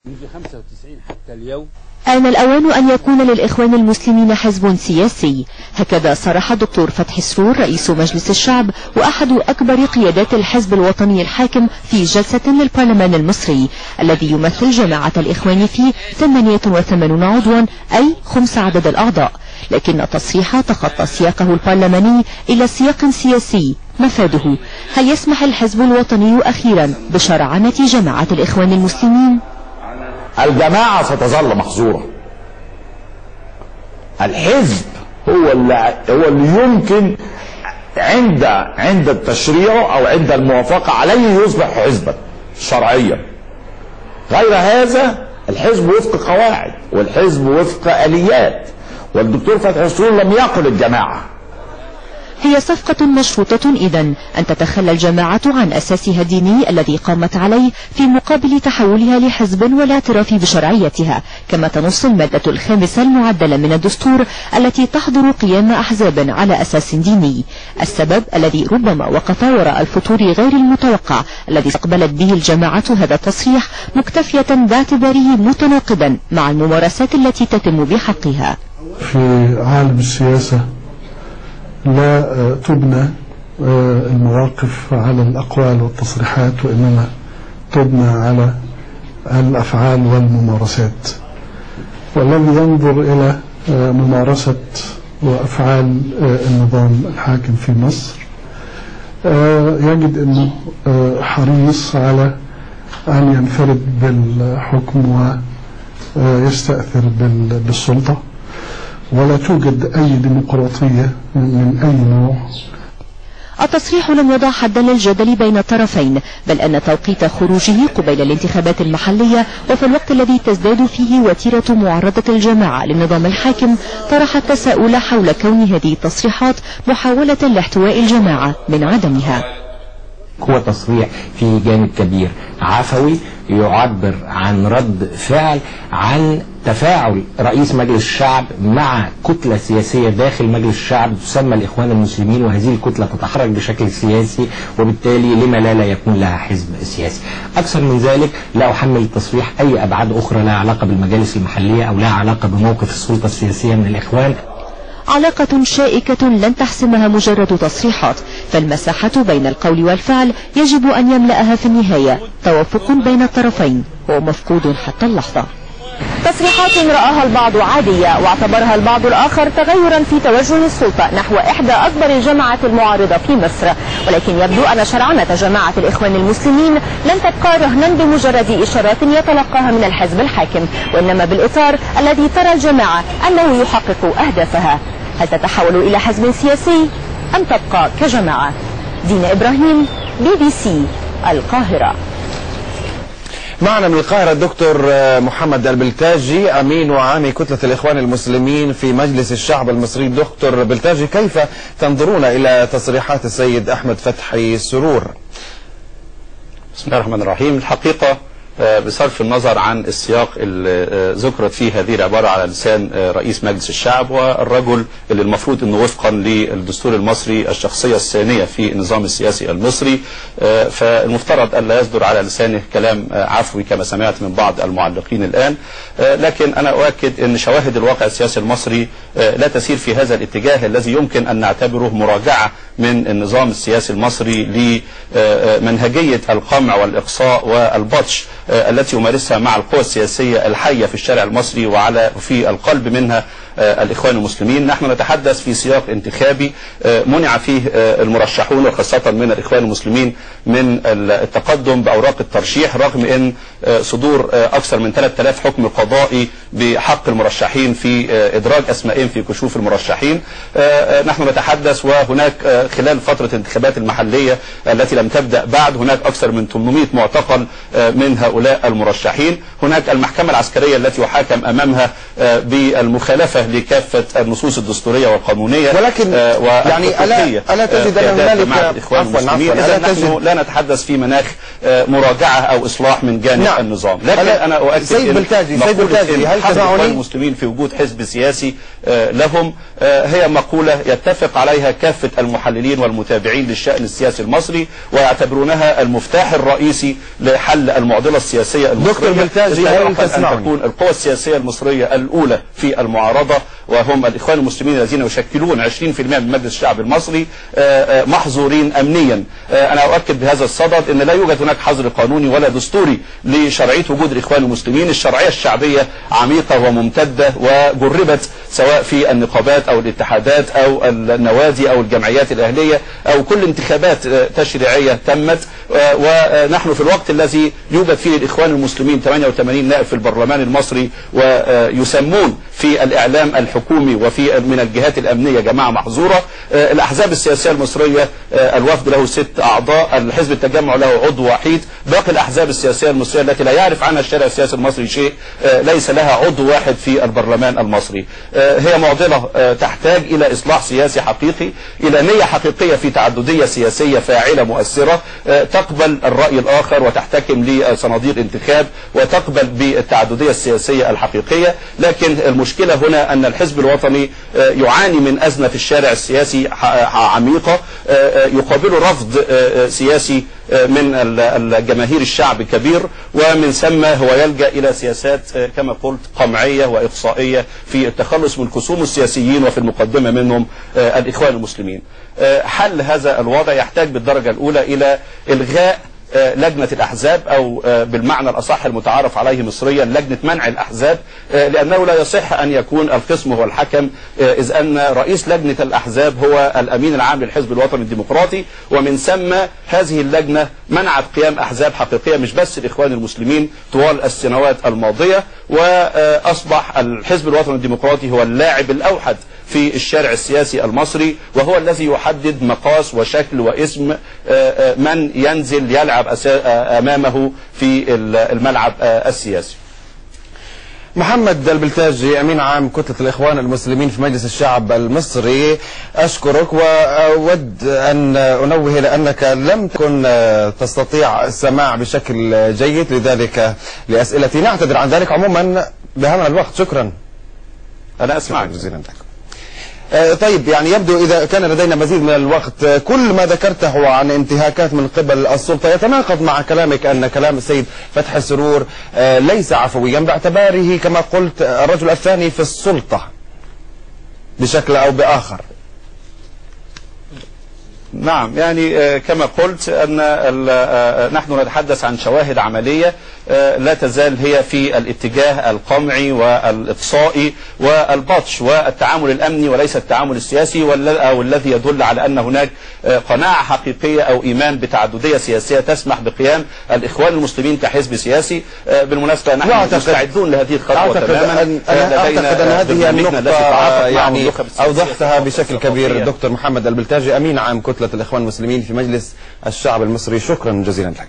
منذ 95 حتى اليوم. آن الأوان أن يكون للإخوان المسلمين حزب سياسي، هكذا صرح الدكتور فتحي سرور رئيس مجلس الشعب وأحد أكبر قيادات الحزب الوطني الحاكم في جلسة للبرلمان المصري الذي يمثل جماعة الإخوان فيه 88 عضوا أي 5 عدد الأعضاء، لكن التصريح تخطى سياقه البرلماني إلى سياق سياسي مفاده هل يسمح الحزب الوطني أخيرا بشرعنة جماعة الإخوان المسلمين؟ الجماعة ستظل محظورة. الحزب هو اللي يمكن عند التشريع او عند الموافقة عليه يصبح حزبا شرعيا. غير هذا الحزب وفق قواعد والحزب وفق آليات، والدكتور فتحي سرور لم يقل الجماعة. هي صفقة مشروطة إذن أن تتخلى الجماعة عن أساسها الديني الذي قامت عليه في مقابل تحولها لحزب والاعتراف بشرعيتها، كما تنص المادة 5 المعدلة من الدستور التي تحظر قيام أحزاب على أساس ديني. السبب الذي ربما وقف وراء الفتور غير المتوقع الذي استقبلت به الجماعة هذا التصريح مكتفية باعتباره متناقضا مع الممارسات التي تتم بحقها. في عالم السياسة لا تبنى المواقف على الأقوال والتصريحات، وإنما تبنى على الأفعال والممارسات، والذي ينظر إلى ممارسة وأفعال النظام الحاكم في مصر يجد أنه حريص على أن ينفرد بالحكم ويستأثر بالسلطة، ولا توجد أي ديمقراطية من أي نوع. التصريح لم يضع حدا للجدل بين الطرفين، بل أن توقيت خروجه قبيل الانتخابات المحلية وفي الوقت الذي تزداد فيه وتيرة معارضة الجماعة للنظام الحاكم طرح التساؤل حول كون هذه التصريحات محاولة لاحتواء الجماعة من عدمها. هو تصريح في جانب كبير عفوي يعبر عن رد فعل عن تفاعل رئيس مجلس الشعب مع كتلة سياسية داخل مجلس الشعب تسمى الإخوان المسلمين، وهذه الكتلة تتحرك بشكل سياسي، وبالتالي لما لا يكون لها حزب سياسي. أكثر من ذلك لا أحمل التصريح أي أبعاد أخرى لها علاقة بالمجالس المحلية أو لها علاقة بموقف السلطة السياسية من الإخوان. علاقة شائكة لن تحسمها مجرد تصريحات، فالمساحة بين القول والفعل يجب أن يملأها في النهاية توافق بين الطرفين، وهو مفقود حتى اللحظة. تصريحات رآها البعض عادية واعتبرها البعض الآخر تغيرا في توجه السلطة نحو إحدى أكبر الجماعات المعارضة في مصر، ولكن يبدو أن شرعنة جماعة الإخوان المسلمين لن تبقى رهنا بمجرد إشارات يتلقاها من الحزب الحاكم، وإنما بالإطار الذي ترى الجماعة أنه يحقق أهدافها. هل تتحول إلى حزب سياسي أم تبقى كجماعة؟ دينا إبراهيم، BBC القاهرة. معنا من القاهرة الدكتور محمد البلتاجي أمين وعامي كتلة الإخوان المسلمين في مجلس الشعب المصري. دكتور بلتاجي، كيف تنظرون إلى تصريحات السيد أحمد فتحي سرور؟ بسم الله الرحمن الرحيم. الحقيقة بصرف النظر عن السياق اللي ذكرت فيه هذه العبارة على لسان رئيس مجلس الشعب والرجل اللي المفروض انه وفقا للدستور المصري الشخصية الثانية في النظام السياسي المصري، فالمفترض أن لا يصدر على لسانه كلام عفوي كما سمعت من بعض المعلقين الآن، لكن أنا أؤكد أن شواهد الواقع السياسي المصري لا تسير في هذا الاتجاه الذي يمكن أن نعتبره مراجعة من النظام السياسي المصري لمنهجية القمع والإقصاء والبطش التي يمارسها مع القوى السياسية الحية في الشارع المصري وفي القلب منها الإخوان المسلمين. نحن نتحدث في سياق انتخابي منع فيه المرشحون وخاصة من الإخوان المسلمين من التقدم بأوراق الترشيح، رغم أن صدور أكثر من 3000 حكم قضائي بحق المرشحين في إدراج أسمائهم في كشوف المرشحين. نحن نتحدث وهناك خلال فترة الانتخابات المحلية التي لم تبدأ بعد هناك أكثر من 800 معتقل من هؤلاء المرشحين. هناك المحكمة العسكرية التي يحاكم أمامها بالمخالفة لكافة النصوص الدستورية والقانونية، ولكن يعني ألا تجد أن هنالك نحن لا نتحدث في مناخ مراجعة أو إصلاح من جانب النظام، لكن أنا أؤكد سيد بلتاجي هل تسمعني؟ المسلمين في وجود حزب سياسي لهم هي مقولة يتفق عليها كافة المحللين والمتابعين للشأن السياسي المصري، ويعتبرونها المفتاح الرئيسي لحل المعضلة السياسية المصرية. دكتور بلتاجي هل تسمعني؟ أن تكون القوى السياسية المصرية الأولى في المعارضة وهم الإخوان المسلمين الذين يشكلون 20% من مجلس الشعب المصري محظورين أمنيا. أنا أؤكد بهذا الصدد أن لا يوجد هناك حظر قانوني ولا دستوري لشرعية وجود الإخوان المسلمين. الشرعية الشعبية عميقة وممتدة وجربت سواء في النقابات أو الاتحادات أو النوادي أو الجمعيات الأهلية أو كل انتخابات تشريعية تمت، ونحن في الوقت الذي يوجد فيه الإخوان المسلمين 88 نائب في البرلمان المصري ويسمون في الإعلام الحكومي وفي من الجهات الأمنية جماعة محظورة. الأحزاب السياسية المصرية الوفد له 6 أعضاء، الحزب التجمع له عضو وحيد، باقي الأحزاب السياسية المصرية التي لا يعرف عنها الشارع السياسي المصري شيء ليس لها عضو واحد في البرلمان المصري. هي معضلة تحتاج إلى إصلاح سياسي حقيقي، إلى نية حقيقية في تعددية سياسية فاعلة مؤثرة تقبل الرأي الآخر وتحتكم لصناديق انتخاب وتقبل بالتعددية السياسية الحقيقية. لكن المشكلة هنا أن الحزب الوطني يعاني من أزمة في الشارع السياسي عميقة، يقابل رفض سياسي من الجماهير الشعب كبير، ومن ثم هو يلجأ إلى سياسات كما قلت قمعية وإقصائية في التخلص من خصوم السياسيين وفي المقدمة منهم الإخوان المسلمين. حل هذا الوضع يحتاج بالدرجة الأولى إلى إلغاء لجنة الأحزاب أو بالمعنى الأصح المتعارف عليه مصريا لجنة منع الأحزاب، لأنه لا يصح أن يكون القسم هو الحكم، إذ أن رئيس لجنة الأحزاب هو الأمين العام للحزب الوطني الديمقراطي، ومن ثم هذه اللجنة منعت قيام أحزاب حقيقية مش بس الإخوان المسلمين طوال السنوات الماضية، وأصبح الحزب الوطني الديمقراطي هو اللاعب الأوحد في الشارع السياسي المصري، وهو الذي يحدد مقاس وشكل واسم من ينزل يلعب أمامه في الملعب السياسي. محمد البلتاجي أمين عام كتلة الإخوان المسلمين في مجلس الشعب المصري، أشكرك وأود أن أنوه لأنك لم تكن تستطيع السماع بشكل جيد، لذلك لأسئلتي نعتذر عن ذلك. عموما بهذا الوقت شكرا. أنا أسمعك جزيلا لك. طيب يعني يبدو إذا كان لدينا مزيد من الوقت كل ما ذكرته عن انتهاكات من قبل السلطة يتناقض مع كلامك أن كلام السيد فتحي السرور ليس عفويا باعتباره كما قلت الرجل الثاني في السلطة بشكل أو بآخر. نعم، يعني كما قلت أن نحن نتحدث عن شواهد عملية لا تزال هي في الاتجاه القمعي والإقصائي والبطش والتعامل الأمني وليس التعامل السياسي، والذي يدل على أن هناك قناعة حقيقية أو إيمان بتعددية سياسية تسمح بقيام الإخوان المسلمين كحزب سياسي. بالمناسبة نحن مستعدون لهذه الخطوة تماما. أعتقد أن هذه النقطة يعني أوضحتها بشكل كبير. دكتور محمد البلتاجي أمين عام كتلة الإخوان المسلمين في مجلس الشعب المصري، شكرا جزيلا لك.